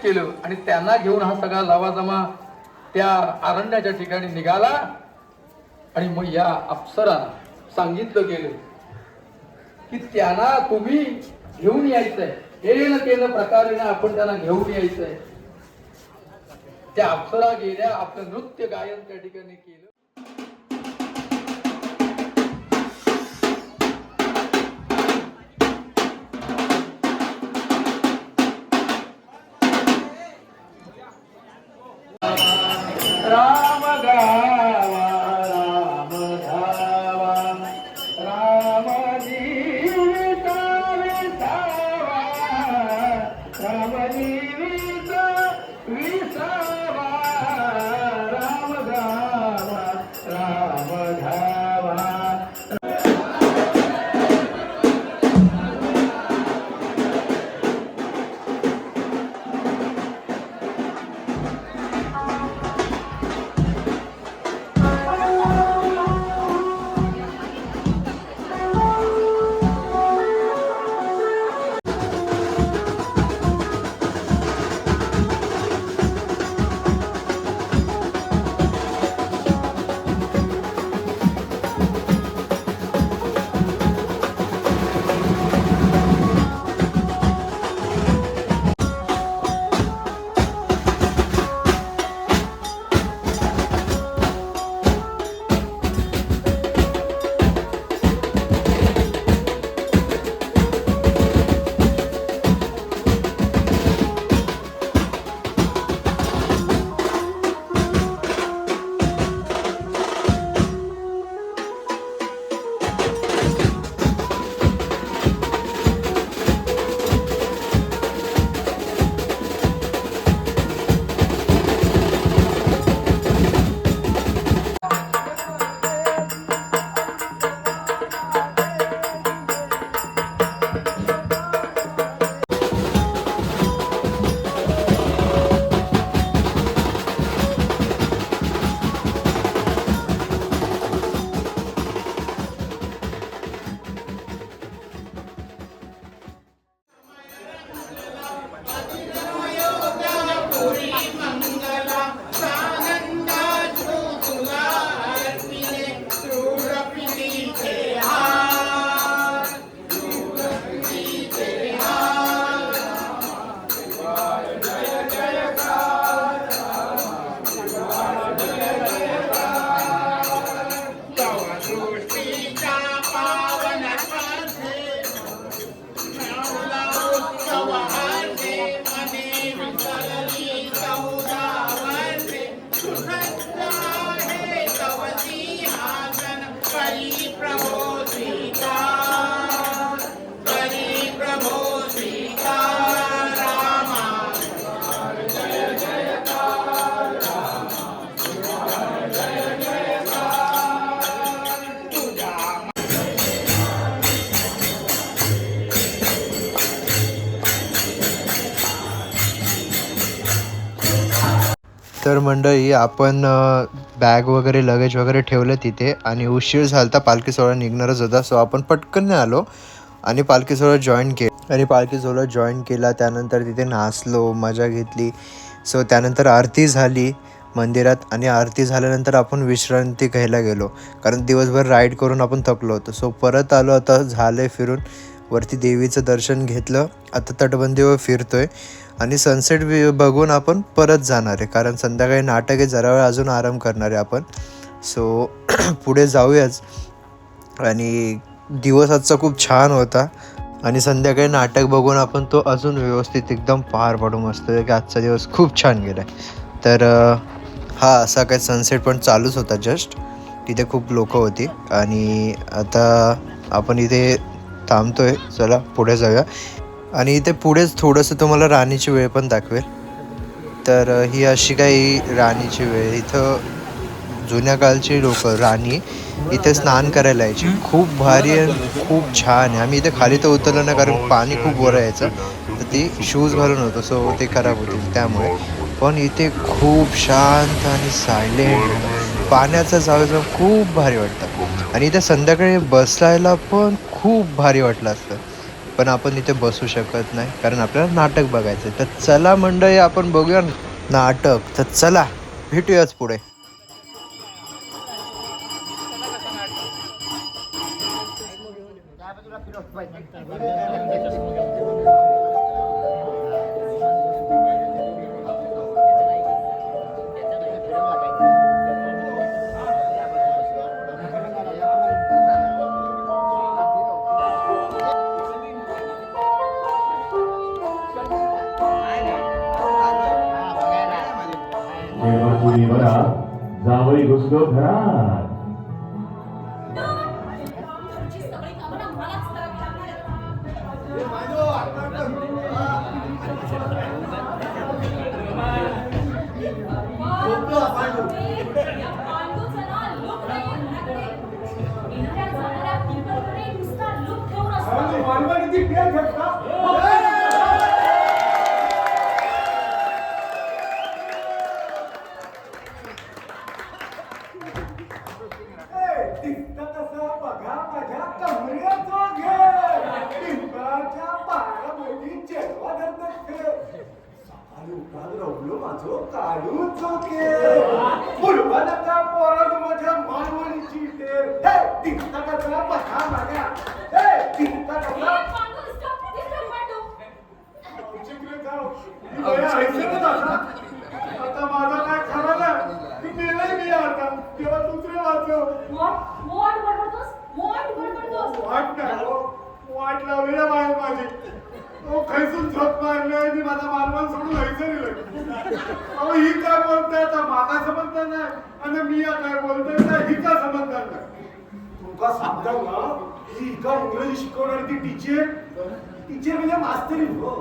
केलं आणि त्यांना घेऊन हा सगळा लवाजमा त्या अरण्याच्या ठिकाणी निघाला. आणि मग या अप्सरांना सांगितलं गेलं की त्यांना तुम्ही घेऊन यायचंय, हे न केलं प्रकारे आपण त्यांना घेऊन यायचंय. त्या अप्सरा गेल्या, आपलं नृत्य गायन त्या ठिकाणी केलं. राम गावा राम धावा, राम जीविता विसावा, राम जीविता विसावा, राम गावा राम धावा. तर मंडळी आपण बॅग वगैरे लगेज वगैरे ठेवलं तिथे आणि उशीर झालता, पालखी सोहळा निघणारच होता. सो आपण पटकन आलो आणि पालखी सोहळा जॉईन केला आणि पालखी सोहळा जॉईन केला. त्यानंतर तिथे नाचलो, मजा घेतली. सो त्यानंतर आरती झाली मंदिरात आणि आरती झाल्यानंतर आपण विश्रांती घ्यायला गेलो, कारण दिवसभर राईड करून आपण थकलो होतो. सो परत आलो, आता झालं फिरून, वरती देवीचं दर्शन घेतलं. आता तटबंदीवर फिरतोय आणि सनसेट बघून आपण परत जाणार आहे, कारण संध्याकाळी नाटक आहे, जरा वेळ अजून आराम करणार आहे आपण. सो पुढे जाऊयाच. आणि दिवस आजचा खूप छान होता आणि संध्याकाळी नाटक बघून आपण तो अजून व्यवस्थित एकदम पार पाडू मस्त की आजचा दिवस खूप छान गेला. तर हा असा काय सनसेट पण चालूच होता जस्ट. तिथे खूप लोक होती आणि आता आपण इथे थांबतोय. चला पुढे जाऊया. आणि इथे पुढेच थोडंसं तुम्हाला राणीची वेळ पण दाखवेल. तर ही अशी काही राणीची वेळ, इथं जुन्या काळची लोक राणी इथे स्नान करायला यायची. खूप भारी आहे, खूप छान आहे. आम्ही इथे खाली तर उतरलो नाही, कारण पाणी खूप वर यायचं, तर ते शूज घालून होतं, सो ते खराब होतील त्यामुळे. पण इथे खूप शांत आणि सायलेंट पाण्याचा जाऊ खूप भारी वाटतं. आणि इथे संध्याकाळी बसायला पण खूप भारी वाटलं असतं. पण आपण इथे बसू शकत नाही कारण आपल्याला नाटक बघायचं आहे. तर चला मंडळी, आपण बघूया नाटक. तर चला भेटूयाच पुढे. देवपुरीवरा जावई घुसलो घरात. तुमची सगळी कामं ना मलाच करावी लागणार आहेत. या पांडूचं ना look नाही आपल्याकडे. येणाऱ्या जाणाऱ्या peopleकडे नुसता look ठेवून असतो. हे पांडू, stop this पांडू. आता माझा काय खरं नाही की मेलंय मी आता तेव्हा दुसरे वाचलो What बडबडतोस? What बडबडतोस? वाट नाही हो. वाट लावलेला बाहेर माझी तो खैसून झोप मारले मी माझा मारवान सोडून व्हायचं नाही. अहो ही काय बोलताय आता माझा संबंध नाही आणि मी या काय बोलतोय ना ही का संबंध नाही. तुमका सांगतो ना ही का इंग्रजी शिकवणारी ती टीचर म्हणजे मास्तरी हो.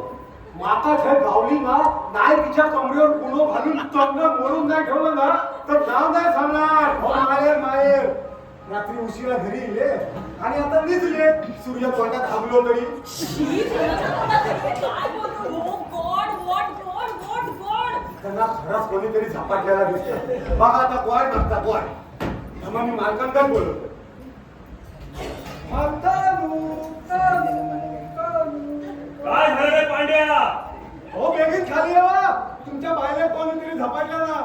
माता खेळ गावली ना नाही तिच्या कमरेवर गुणो घालून तंग मोडून नाही ठेवलं ना तर नाव नाही सांगणार. हो माहेर माहेर रात्री उशिरा घरी येले आणि आता निघले सूर्य तोंडात थांबलो तरी. काय बोलतो? Oh God, what God? त्यांना खरंच कोणीतरी झपाटलेला दिसतं. बघा आता गोड म्हणता गोड. तेव्हा मी मालकांना बोलवतो. काय झालं रे पांड्या? हो बेगीन खाली यावा. तुमच्या बायला कोणीतरी झपाटलेला.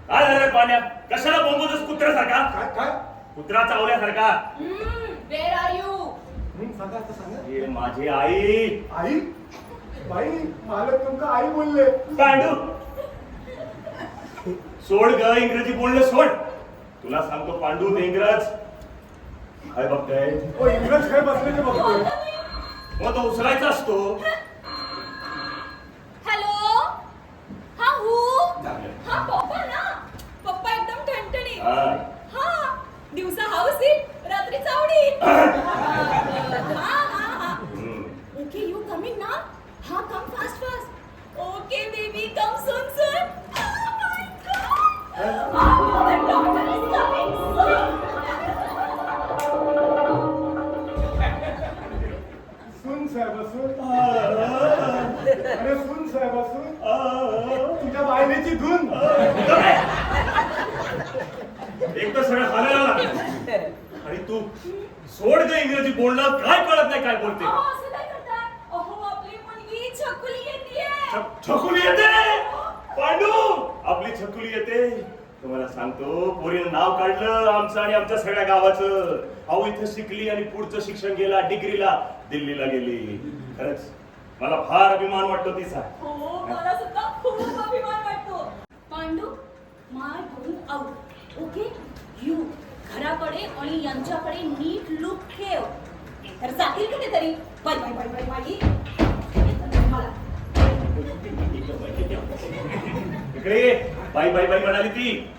काय झालं रे पांड्या? कशाला बोंबतोस कुत्र्यासारखा? काय काय कुत्रा चावल्यासारखा. Where are you? सांगा आता सांगा. हे माझी आई. आई बाई मालक तुमका आई बोलले. पांडू सोड ग, इंग्रजी बोलणं सोड. तुला सांगतो पांडू ते इंग्रज काय बघताय. हो इंग्रज काय बसले ते बघतोय. मग तो उचलायचा असतो. हॅलो, हा हा पप्पा ना. पप्पा एकदम ठणठणीत. हा. हा दिवसा हाऊसीत, रात्री चावडीत. हा. ओके, यू कमिंग ना? हा, come fast. Okay baby, come soon. Oh my God. The daughter is coming soon. सुन साहेब सुन. अरे सुन साहेब सुन. तुझ्या बायलेची धून. एक तर सगळं हालायला लागलं आणि तू सोड ग इंग्रजी बोलणं. काय कळत नाही काय बोलते. असं काय करताय? अहो, आपली मुलगी छकुली येतेय. छकुली येते. पांडू आपली छकुली येते. तुम्हाला सांगतो पोरीनं नाव काढलं आमचं आणि आमच्या सगळ्या गावाचं. अहो इथं शिकली आणि पुढचं शिक्षण गेला डिग्रीला दिल्लीला गेली. खरंच मला फार अभिमान वाटतो तिचा. हो, मला सुद्धा खूप अभिमान वाटतो. पांडू, माय होम आउट. ओके, यू घराकडे आणि यांच्याकडे नीट लुक ठेव. तर जातील कुठेतरी. बाई मला इकडे बाई बाई बाई म्हणाली ती.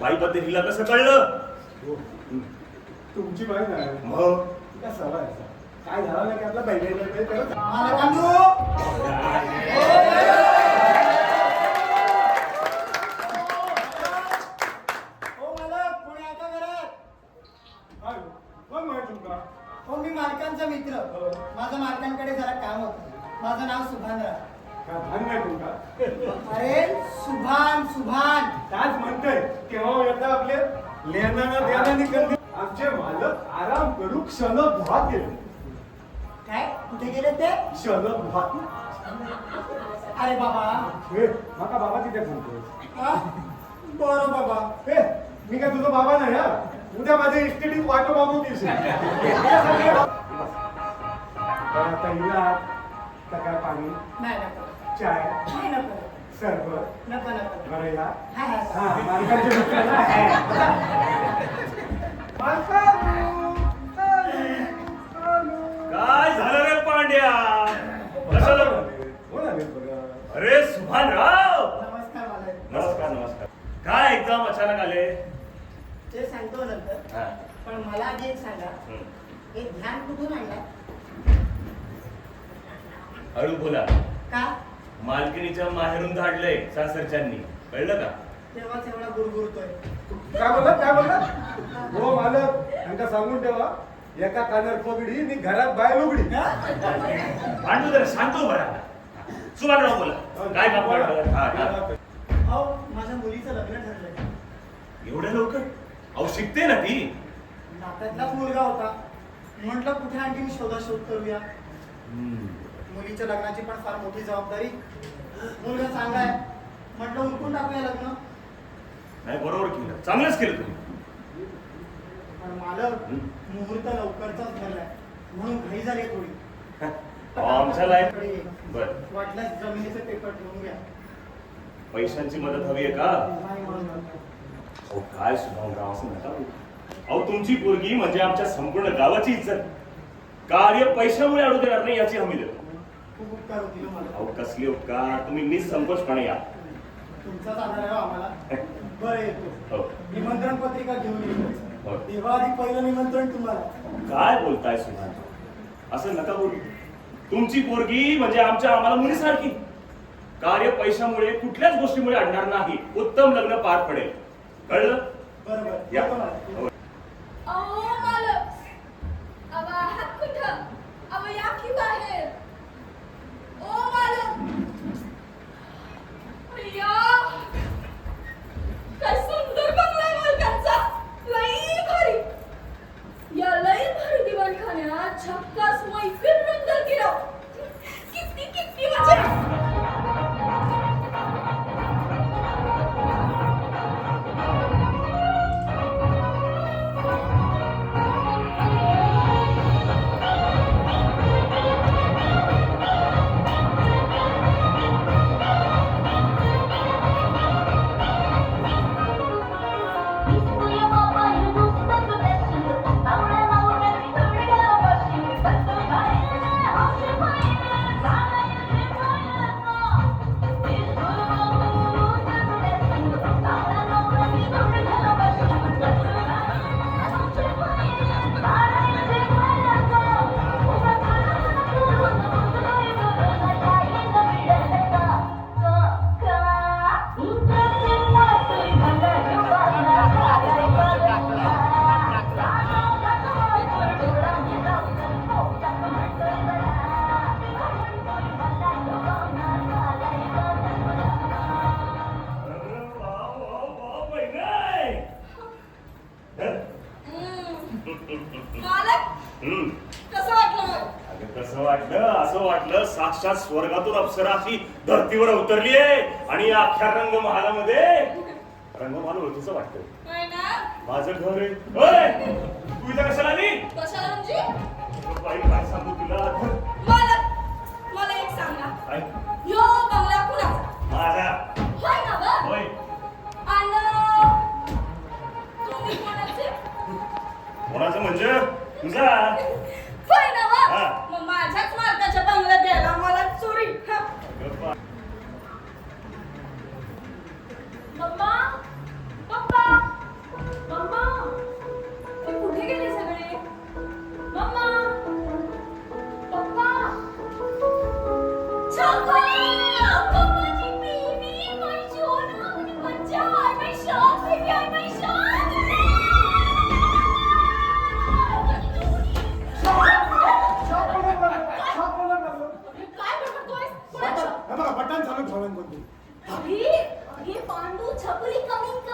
बाई बद्दल हिला कसं कळलं? तुमची बाई नाही मग काय सवय आहे. काय झालं नाही की आपला बाई करत. हो, मी मालकांचा मित्र. माझं मालकांकडे जरा काम होतं. माझं नाव सुभानराव. काय भान नाही तुमका. अरे सुभान. काच म्हणतोय केव्हा येतं आपले लेनाना द्याना कंदी. आमचे मालक आराम करू क्षणगृहात गेले. काय कुठे गेले ते? क्षणगृहात. अरे बाबा हे माका बाबा तिथे बोलतोय. हा? बरं बाबा. हे मी काय तुझा बाबा नाही हा. उद्या माझ्या इस्टेटीत वाटो बाबू दिवशी. आता हिला सकाळ पाणी नाही नको. चाय नाही नको. सरबत नको नको. बरं या हा हा हा मालकाच्या मित्राला आहे. काय झालं रे पांड्या? कशाला? अरे सुभानराव, नमस्कार मालक. नमस्कार नमस्कार. काय एकदम अचानक आले? ते सांगतो नंतर. हा. पण मला आधी एक सांगा, हं. हे ध्यान कुठून आणलं? हळू बोला. का? मालकिनीच्या माहेरून धाडलंय सासरच्यांनी, कळलं का? तेव्हाच एवढा गुरगुरतोय. काय बोलत काय बोलत हो मालक त्यांना सांगून ठेवा एका कानार पगडी आणि घरात बाय लुगडी. पांडू जरा शांत उभा राहा. सुभानराव बोला, काय काम करणार? हा, हा. अहो माझ्या मुलीचं लग्न ठरलंय. एवढ्या लवकर? अहो शिकते ना ती. नात्यातलाच मुलगा होता. म्हटलं कुठे आणखी शोधाशोध करूया. मुलीच्या लग्नाची पण फार मोठी जबाबदारी. मुलगा चांगला आहे. म्हटलं उरकून टाकूया लग्न. नाही बरोबर केलं, चांगलंच केलं तुम्ही. पण मालक मुहूर्त लवकरचाच ठरलाय म्हणून घाई झाली थोडी. आमच्या लायक बर. वाटल्यास जमिनीचे पेपर ठेवून घ्या. पैशांची मदत हवी आहे का? नाही म्हणून. अहो काय सुभानराव असं नका बोलू. अहो तुमची पोरगी म्हणजे आमच्या संपूर्ण गावाची इज्जत. कार्य पैशामुळे अडू देणार नाही याची हमी देतो. खूप उपकार होतील मला. अहो कसले उपकार, तुम्ही निसंकोचपणे या. तुमचाच आधार आहे हो आम्हाला. बरं येतो. हो. निमंत्रण पत्रिका घेऊन हो. येतो. तेव्हा आधी पहिलं निमंत्रण तुम्हाला. काय बोलताय सुभानराव, असं नका बोलू. तुमची पोरगी म्हणजे आम्हाला मुलीसारखी. कार्य पैशामुळे कुठल्याच गोष्टीमुळे अडणार नाही. उत्तम लग्न पार पडेल, कळलं? बरोबर या. येतो मला. हो. अहो मालक, अहो आहात कुठं? अहो या की बाहेर. ओ मालक, अय्या, काय सुंदर बंगला आहे मालकांचा. लई भारी. या लई भारी दिवाणखान्यात झक्कास मैफिल रंगल केलं. किती म्हणजे मालक हम्म. कसं वाटलं? अगं कसं वाटलं? असं वाटलं साक्षात स्वर्गातून अप्सरा अशी धर्तीवर अवतरली आहे आणि या अख्ख्या रंगमहालामध्ये रंगमहाल ओळखीचं वाटतं. होय ना? माझं घर आहे. ओय! तू इथं कशाला आली? कशाला म्हणजे? अगं बाई, काय सांगू तुला? मालक, मला एक सांगा. काय? यो बंगला कुणाचा? माझा. होय ना बा? होय. आणि तुम्ही कोणाचे? कोणाचं म्हणजे? तुझा. होय ना बा? हा. मग माझ्याच मालकाच्या बंगल्यात द्यायला मला चोरी. हा. अगं बा- पप्पा, पप्पा, मम्मा, हे कुठे गेले सगळे? मम्मा, पप्पा, चॉकलेट, पप्पाची बेबी, my सोना, मेरी बच्चा, my shop, baby, my shop. काय बघतोयस? कोणाचं? बटन चालू ठेवून बोलतो. अरे पांडू, छकुली कमिंग.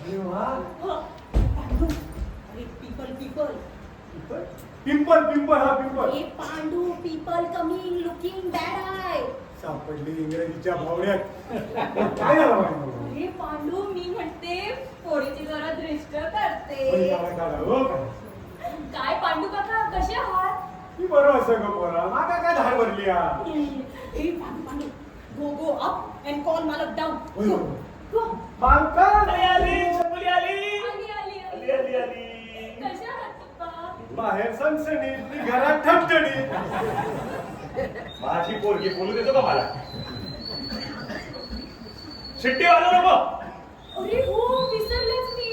अरे वा. पांडू, अरे ती पिंपल हा पिंपल हे Pandu people coming looking bad I. सापडली इंग्रजीच्या भावड्यात काय झालं माहिती अरे पांडू मी म्हणते पोरीची जरा दृष्ट पण करते. काय काढा हो काय काय पांडू काका कसे आहात? ती बरं असं ग पोरा माका काय धाड भरली हा ए Pandu Pandu go up and call मालक डाऊन. होय, होय. गो. मालका आली आली छकुली आली आली आली आली आली आली कसे आहात पप्पा? बाहेर सणसणीत ती घरात ठणठणीत माझी पोरगी बोलू देतो का मला शिट्टी वाजव नको. अरे हो विसरलेच मी.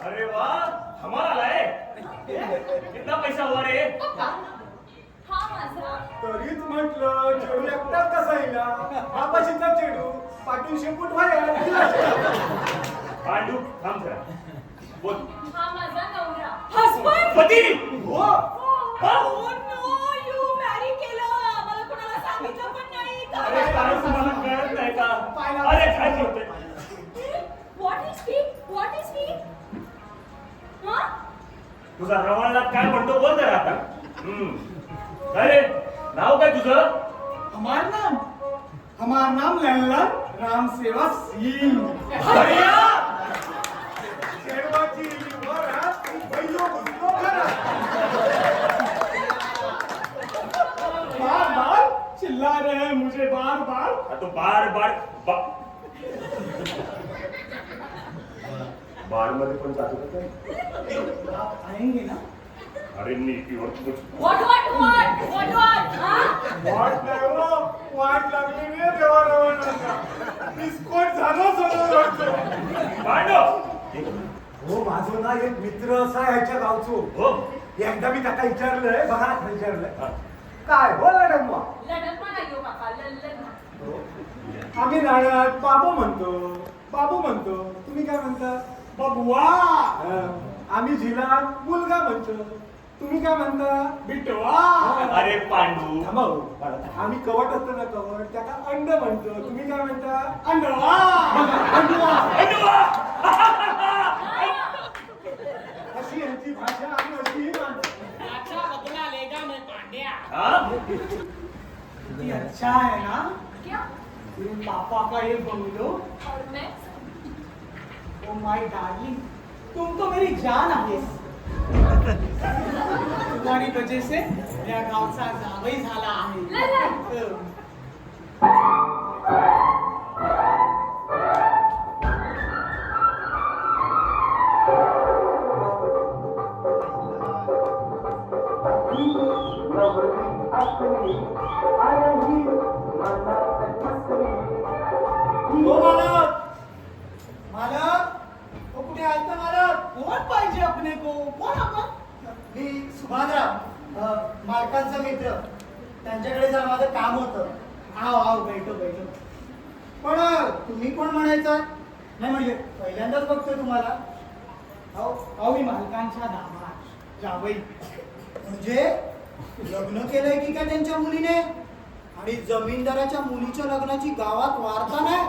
अरे वा धमाल आलाय. कितना पैसा हुआ रे? पप्पा हा माझा. तरीच म्हटलं चेडू एकटाच कसा येईला बापाशीचा चेडू पाठून शेपूट व्हायला पांडू थांब जरा बोल. हा माझा नवरा. हसबंड. पती हो Oh no, you marry केलं. आम्हाला कोणाला सांगितलं पण नाही. अरे काय तुम्हाला कळत नाही का? अरे काय बोलतोय? What is he? What is he? हा? तुझा रवाळला काय म्हणतो बोल जरा आता. काय रे नाव काय तुझं? हमार नाम लल्लन राम सेवा सिंह हरिया शेरवाची वर हात भैयो घुसलो घरात बार बार चिल्ला रहे हैं मुझे बार बार तो बार बार मध्ये पण जातो का काय? आप आएंगे ना? अरे नीतीवर कुछ What? हा? वाट नाही हो वाट लागली नाही देवा रवानांना बिस्कोट झालो सगळं पांडू हो माझं ना एक मित्र असा ह्याच्या गावचो हो एकदा मी त्याला विचारलंय बघा विचारलंय काय बोला डम्मा लढत पण नाही हो काका. लल्लन. आम्ही राहण्यात बाबू म्हणतो तुम्ही काय म्हणता बाबुवा आम्ही झिला मुलगा म्हणतो तुम्ही काय म्हणता बिटवा अरे पांडू थांबा हो. आम्ही कवट असतो ना कवट त्याला अंड म्हणतो तुम्ही काय म्हणता अंडवा अशी यांची भाषा आणि अशी ही माणसं हा? ये अच्छा है ना? क्या? तेरे पापा का ये बंगलो. और मैं? ओ माय डार्लिंग, तुम तो मेरी जान आहेस. तुम्हारी वजह से या गावचा जावई झाला आहे. लल्लन. ओ मालक, ओ कुठे आहेत ना मालक? कोण पाहिजे अपने को? कोण आपण? मी सुभाद्रा, मालकांचा मित्र. त्यांच्याकडे जर माझं काम होतं. आव बैठो. पण तुम्ही कोण म्हणायचं? नाही म्हणजे पहिल्यांदाच बघतोय तुम्हाला. अहो मी मालकांच्या दामात जावई. म्हणजे लग्न केलंय की काय त्यांच्या मुलीने? आणि जमीनदाराच्या मुलीच्या लग्नाची गावात वार्ता नाही.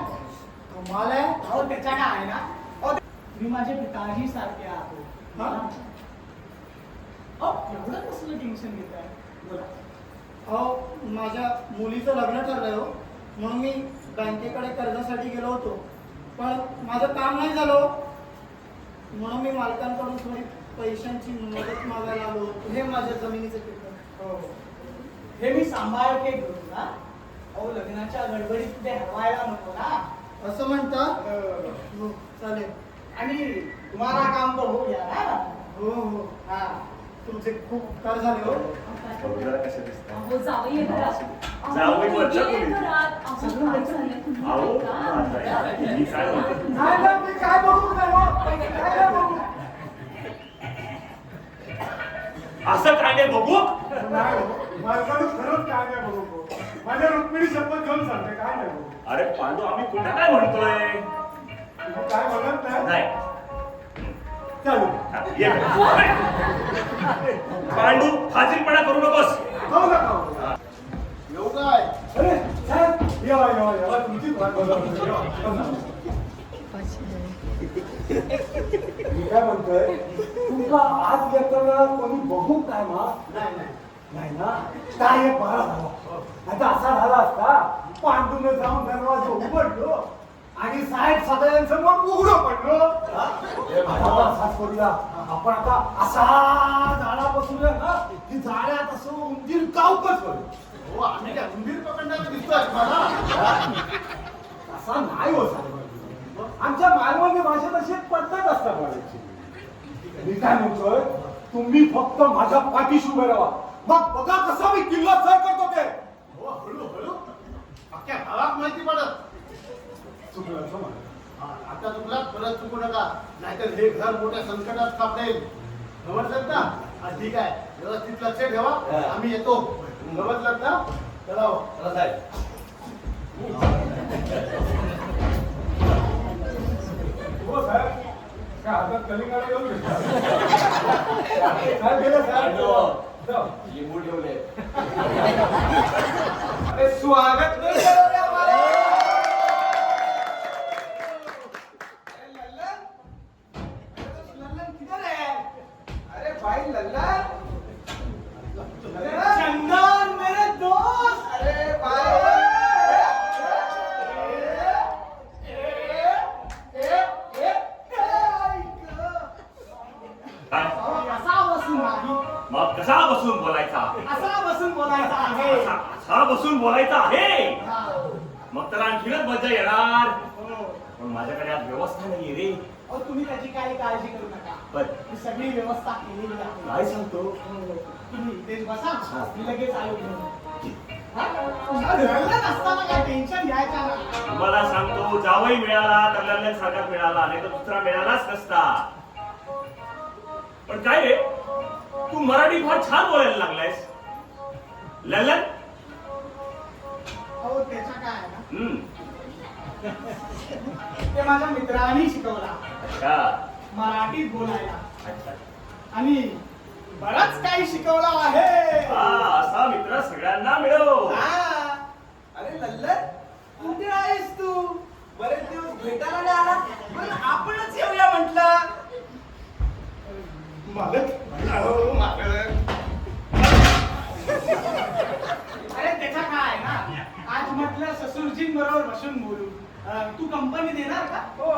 कमाल आहे. अहो त्याच्या काय आहे ना, तुम्ही माझे पिताजी सारखे आहात. एवढं कसलं टेन्शन घेत आहे? बोला. अहो माझ्या मुलीचं लग्न ठरलंय हो, म्हणून मी बँकेकडे कर्जासाठी गेलो होतो. पण माझं काम नाही झालं म्हणून मी मालकांकडून थोडी पैशांची मदत मागायला आलो होतो. हे माझ्या जमिनीचं पेपर. हो हे मी सांभाळ के घेऊ ना. अहो लग्नाच्या गडबडीत कुठे हरवायला नको ना. असं म्हणता? हो चालेल. आणि तुम्हाला काम तर होऊ द्या ना. हो हा तुमचे खूप उपकार झाले हो. जरा कसं दिसतंय? अहो जावई आहे घरात. जावई अहो, वरच्या मुलगी आहे खोलीत. घरात. अहो, काय झालंय? तुम्ही अहो ऐका. मी काय म्हणतो नाही ना, मी काय बघू नाही हो. काय नाही बघू असं काय नाही बघू. नाही हो. मालकानं खरंच काय नाही बघू माझ्या रुक्मिणी शपथ घेऊन सांगते काय नाही बघू अरे पांडू आम्ही कुठं काय म्हणतोय? तुम्ही काय म्हणत नाही नाही चालू हा, ये. पांडू फाजीलपणा करू नकोस. खाऊ नका हो. हा. येऊ काय अरे साहेब, येवा तुमचीच वाट बघत होतो. येवा. मी काय म्हणतोय तुमका आज येताना कोणी बघू काय मा नाही ना काय हे बरा झाला नाही तर असा झाला असता पांडून जाऊन दरवाजा उघडलो आणि साहेब सगळ्यांसमोर उघडं पडलो आता असाच करूया आपण आता असा झाडा बसूया ना की झाड्यात असं उंदीर कावकच करू हो आम्ही काय उंदीर पकडण्याचं दिसतोय मला असा नाही हो साहेब आमच्या मालवणी भाषेत अशी पद्धत असतात बोलायची मी काय म्हणतोय तुम्ही फक्त माझ्या पाठीशी उभे राहा मग बघा कसा मी किल्ला सर करतो ते हो हळूहळू अख्ख्या गावात माहिती पडत चुकलं आता चुकला परत चुकू नका नाहीतर हे घर मोठ्या संकटात सापडेल समजलं ना ठीक आहे व्यवस्थित लक्ष ठेवा आम्ही येतो समजलं ना चला साहेब हो साहेब काय हातात कलिंगाला घेऊन घेतला साहेब गेले साहेब लिंबू ठेवले अरे स्वागत नाही केलं रे आम्हाला. अरे लल्लन लल्लन किधर है अरे भाई लल्लन चंदन मेरे दोस्त अरे भाई काय असा बसून नाही मग कसा बसून बोलायचा असा बसून बोलायचा आहे असा बसून बोलायचा आहे मग तर आणखीनच मजा येणार पण माझ्याकडे आज व्यवस्था नाहीये रे अहो तुम्ही त्याची काही काळजी करू नका पण मी सगळी व्यवस्था केलेली आहे काय सांगतो तुम्ही इथेच बसा मी लगेच आलो घेऊन लग्नात असताना काय टेन्शन घ्यायचं नाही मला सांगतो जावई मिळाला तर लल्लन सारखा मिळाला नाही तर दुसरा मिळालाच नसता पण काय रे तू मराठी फार छान बोलायला लागलायस लल्लन अहो त्याच्या काय आहे ना हम्म ते माझ्या मित्रांनी शिकवला अच्छा मराठीत बोलायला अच्छा आणि बराच काही शिकवला आहे असा मित्र सगळ्यांना मिळो अरे लल्लन कुठे आहेस तू बरेच दिवस भेटायला नाही आला पण आपणच येऊया म्हटलं मालक हो मालक अरे त्याच्या काय आहे ना आज म्हटलं ससुरजींबरोबर बसून बोलू तू कंपनी देणार का हो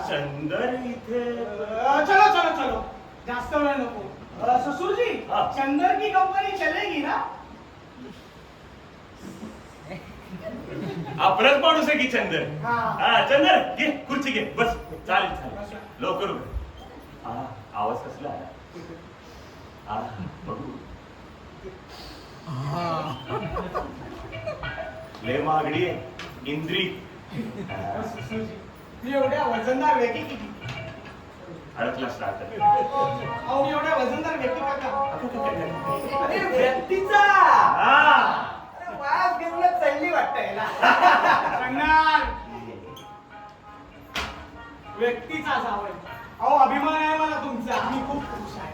चंदर इथे चलो चलो चलो जास्त वेळ नको ससुरजी हाँ। चंदर की कंपनी चलेगी ना आपलाच माणूस आहे की चंदर हा। हा चंदर घे खुर्ची घे बस चालेल चालेल लवकर उघड. हा आवाज कसला आहे हा बघू लय महागडी आहे इंद्री ससुरजी ती एवढ्या वजनदार व्यक्ती किती अडकला स्टार्ट अहो एवढ्या वजनदार व्यक्ती का अरे व्यक्तीचा हा अरे वास घेऊनच चढली वाटतंय ना सांगणार व्यक्तीचा जावं अहो अभिमान आहे मला तुमचा मी खूप खुश आहे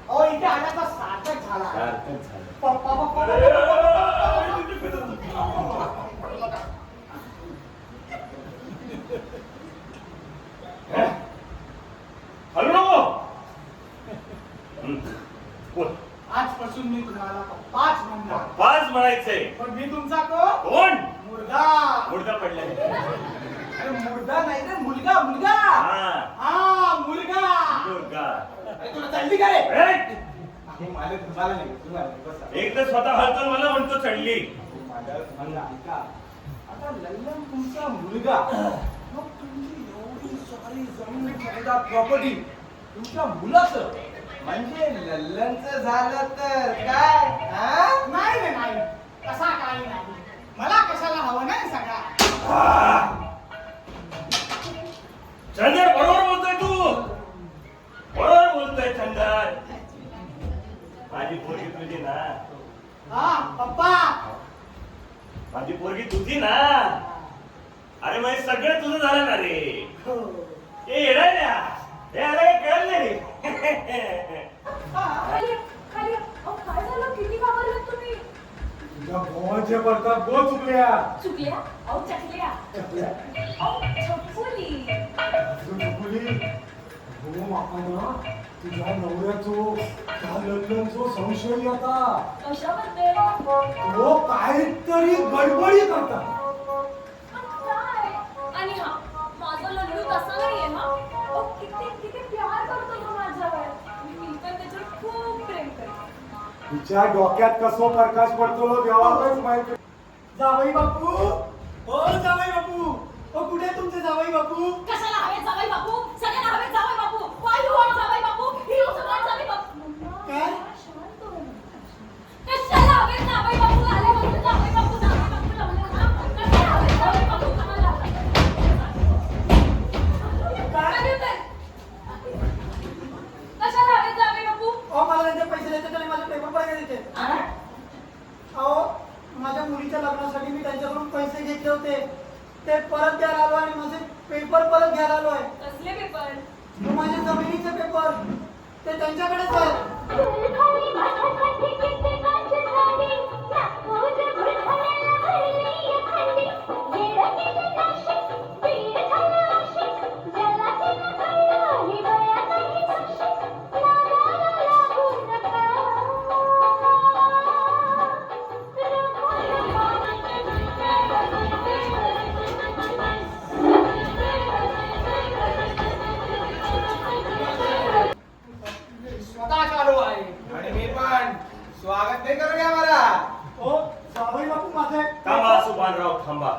अहो इथे आल्याचा सार्थक झाला सार्थक झालं. पप्पा पप्पा हॅलो नको बोल आजपासून मी तुम्हाला पप्पाच म्हणणार पाच म्हणायचंय पण मी तुमचा कोण मुलगा मुर्दा पडलाय अरे मुर्दा नाही रे मुलगा मुलगा हा हा मुलगा मुर्गा अरे तुला चढली का रे ए, अहो, मालक तुम्हाला नाही तुम्हाला नाही. बसा. एक तर स्वतः हलतो मला म्हणतो चढली अहो, मालक मला ऐका आता लल्लन तुमचा मुलगा मग तुमची एवढी सारी जमीन जायदाद प्रॉपर्टी तुमच्या मुलाचं म्हणजे लल्लनचं झालं तर काय हा? नाही रे नाही कसा काही नाही मला कशाला हवं नाही सगळा चंदर बरोबर बोलतोय तू बरोबर बोलतोय चंदर माझी पोरगी तुझी ना हा पप्पा माझी पोरगी तुझी ना अरे मग हे सगळं तुझं झालं ना रे हे येडायला हे अरे कळलं रे खाली खाली अहो काय झालं किती घाबरलात तुम्ही तुझ्या भावाचे प्रताप गो चुकल्या चुकल्या अहो चकल्या अहो छपुली हो माका ना तुझ्या नवऱ्याचो त्या लग्नाचो संशय आता कशाबद्दल तो काहीतरी गडबडी करता. पण काय? आणि हा माझा लल्लू तसा नाहीये ना. तो किती किती प्यार करतो तो माझ्यावर. मी तर त्याच्यावर खूप प्रेम करते. तिच्या डोक्यात कसो प्रकाश पडतो देवालाच माहिती. जावई बापू हो जावई बापू हो कुठे तुमचे जावई बापू कशाला हवे जावई बापू? सगळ्यांना हवे जावई बापू. Why you want जावई बापू? He also wants जावई बापू. काय? शांत हो. कशाला हवे जावई बापू? आले म्हणून जावई बापू लावले ना. कशाला हवे जावई बापू तुम्हाला? काय होतंय? कशाला हवे जावई बापू? अहो मला त्यांचे पैसे द्यायचे आणि माझे पेपर पण द्यायचे. अहो माझ्या मुलीच्या लग्नासाठी मी त्यांच्याकडून पैसे घेतले होते ते परत द्यायला आलो आणि माझे पेपर परत घ्यायला आलो आहे. कसले पेपर? माझे जमिनीचे पेपर ते त्यांच्याकडेच आहेत. स्वतः चालू आहे आणि मी पण स्वागत नाही करू घ्या मला. हो जावई बापू माझे थांबा सुभानराव थांबा.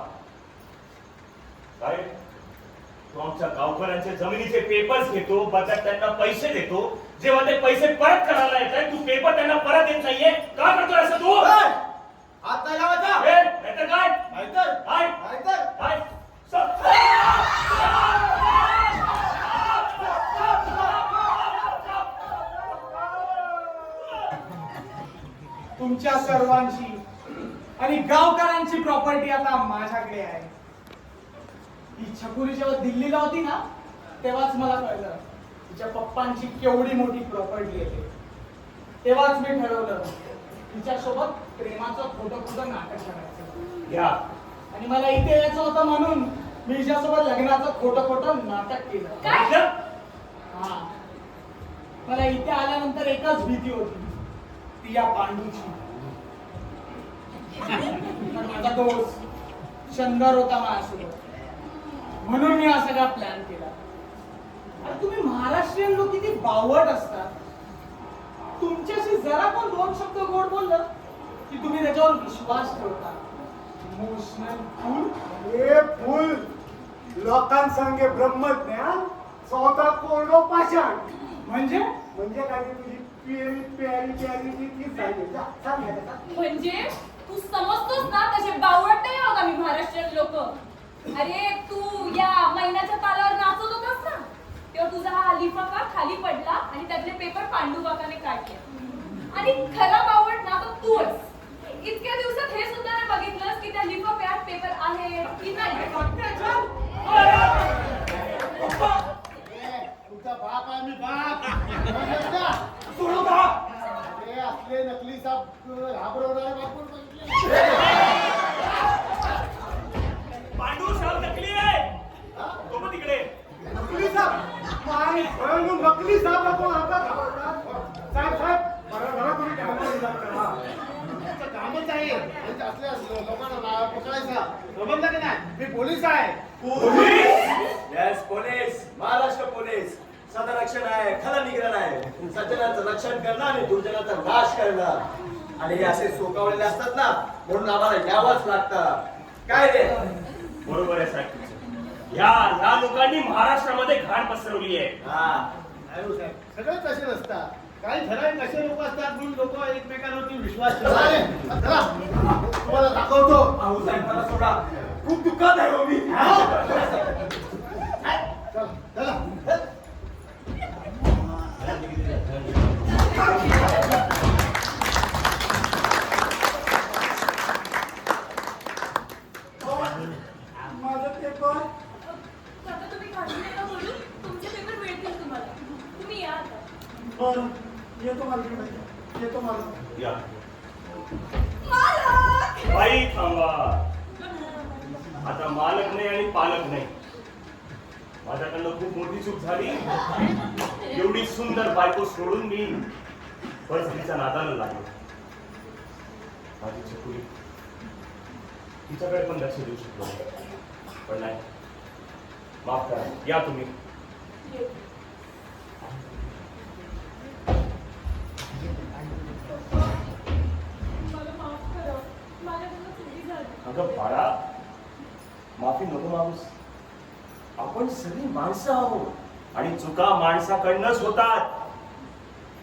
काय तू आमच्या गावकऱ्यांचे जमिनीचे पेपर्स घेतो, बदल्यात त्यांना पैसे देतो. जेव्हा ते पैसे परत करायला येतात तू पेपर त्यांना परत देत नाहीये. का करतोय असं तू? हात नाही लावायचा. नाहीतर काय? नाहीतर काय? नाहीतर काय? तुमच्या सर्वांची आणि गावकऱ्यांची प्रॉपर्टी आता माझ्याकडे आहे. ही छकुली जेव्हा दिल्लीला होती ना तेव्हाच मला कळलं तिच्या पप्पांची केवढी मोठी प्रॉपर्टी आहे. तेव्हाच मी ठरवलं तिच्यासोबत प्रेमाचं खोटं खोटं नाटक करायचं. घ्या. आणि मला इथे यायचं होतं म्हणून मी हिच्यासोबत लग्नाचं खोटं खोटं नाटक केलं. काय? हा मला इथे आल्यानंतर एकच भीती होती ती या पांडूची. पण माझा दोस्त शंकर होता माझ्यासोबत म्हणून मी हा सगळा प्लॅन केला. अरे तुम्ही महाराष्ट्रीयन लोक किती बावट असतात. तुमच्याशी जरा पण दोन शब्द गोड बोललं की तुम्ही त्याच्यावर विश्वास ठेवता. Emotional fool. हे फुल लोकांसंगे ब्रह्मज्ञान स्वतः कोरडो पाषाण. म्हणजे म्हणजे काय ते तुझी प्यारी प्यारी प्यारी ती सांगितलं जा, सांग आता. म्हणजे तू समजतोस ना तसे बावळट नाही आहोत आम्ही महाराष्ट्रीयन लोक. अरे तू या महिन्याच्या तालावर नाचत होतास ना तेव्हा तुझा हा लिफाफा खाली पडला आणि त्यातले पेपर पांडू काकाने काढले. आणि खरा बावळट ना तो तूच. इतक्या दिवसात हे सुद्धा नाही बघितलंस की त्या लिफाफ्यात पेपर आहे की नाही. तुमचा बाप आहे मी बाप. सोडू का? हे असले नकली साप घाबरवणारे बापून पांडू साहेब नकली आहे. तो पण तिकडे. नकली साप नाही भरपूर नकली साप आपण आता घाबरतात. साहेब साहेब बरं तुम्ही कामच आहे असल्या लोकांना पकडायचा समजलं की नाही. मी पोलीस आहे. Yes police. महाराष्ट्र पोलीस. सदरक्षण आहे, खला निग्रह आहे. सज्जनाचं रक्षण करणं आणि दुर्जनाचा नाश करणं. आणि हे असे सोकावलेले असतात ना म्हणून आम्हाला यावंच लागतं. काय रे? बरोबर आहे साहेब. या लोकांनी महाराष्ट्रामध्ये घाण पसरवली आहे. सगळे तसे नसतात. काही ठराविक असे लोक असतात म्हणून लोक एकमेकांवरती विश्वास ठेवतात. तुम्हाला दाखवतो. भाऊ साहेब मला सोडा. खूप दुःखात आहे हो मी. चला माझं पेपर काका तुम्ही काळजी नका बोलू. तुमचे पेपर मिळतील तुम्हाला. तुम्ही या आता. बरं येतो मला येतो मला. या. मालक! बाई थांबा. आता मालक नाही आणि पालक नाही. माझ्याकडनं खूप मोठी चूक झाली. एवढी सुंदर बायको सोडून मी परिस्थितीच्या नादाला लागलो. माझी चकुली तिच्याकडे पण लक्ष देऊ शकलो नाही. पण नाही, माफ करा, या तुम्ही. मला माफ करा, माझ्याकडून चुकी झाली. अगं बाळा, माफी नको माणूस. आपण सगळी माणसं आहोत आणि चुका माणसाकडनंच होतात.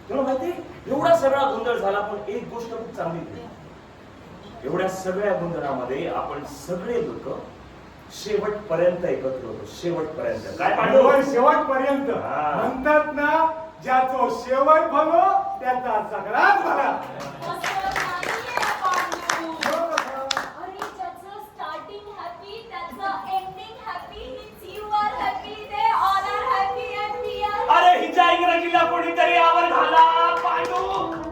तुला माहिती, एवढा सगळा गोंधळ झाला, पण एक गोष्ट खूप चांगली झाली. एवढ्या सगळ्या गोंधळामध्ये आपण सगळे लोक शेवटपर्यंत एकत्र होतो. शेवटपर्यंत. काय पांडू? शेवटपर्यंत हा. म्हणतात ना, ज्याचो शेवट भलो त्याचा सगळाच भला. असं नाहीये पांडू. अरे ज्याचं स्टार्टिंग हॅपी त्याचं ending happy. Means you are happy, they all are happy and we are. अरे हिच्या इंग्रजीला कोणीतरी आवर घाला पांडू.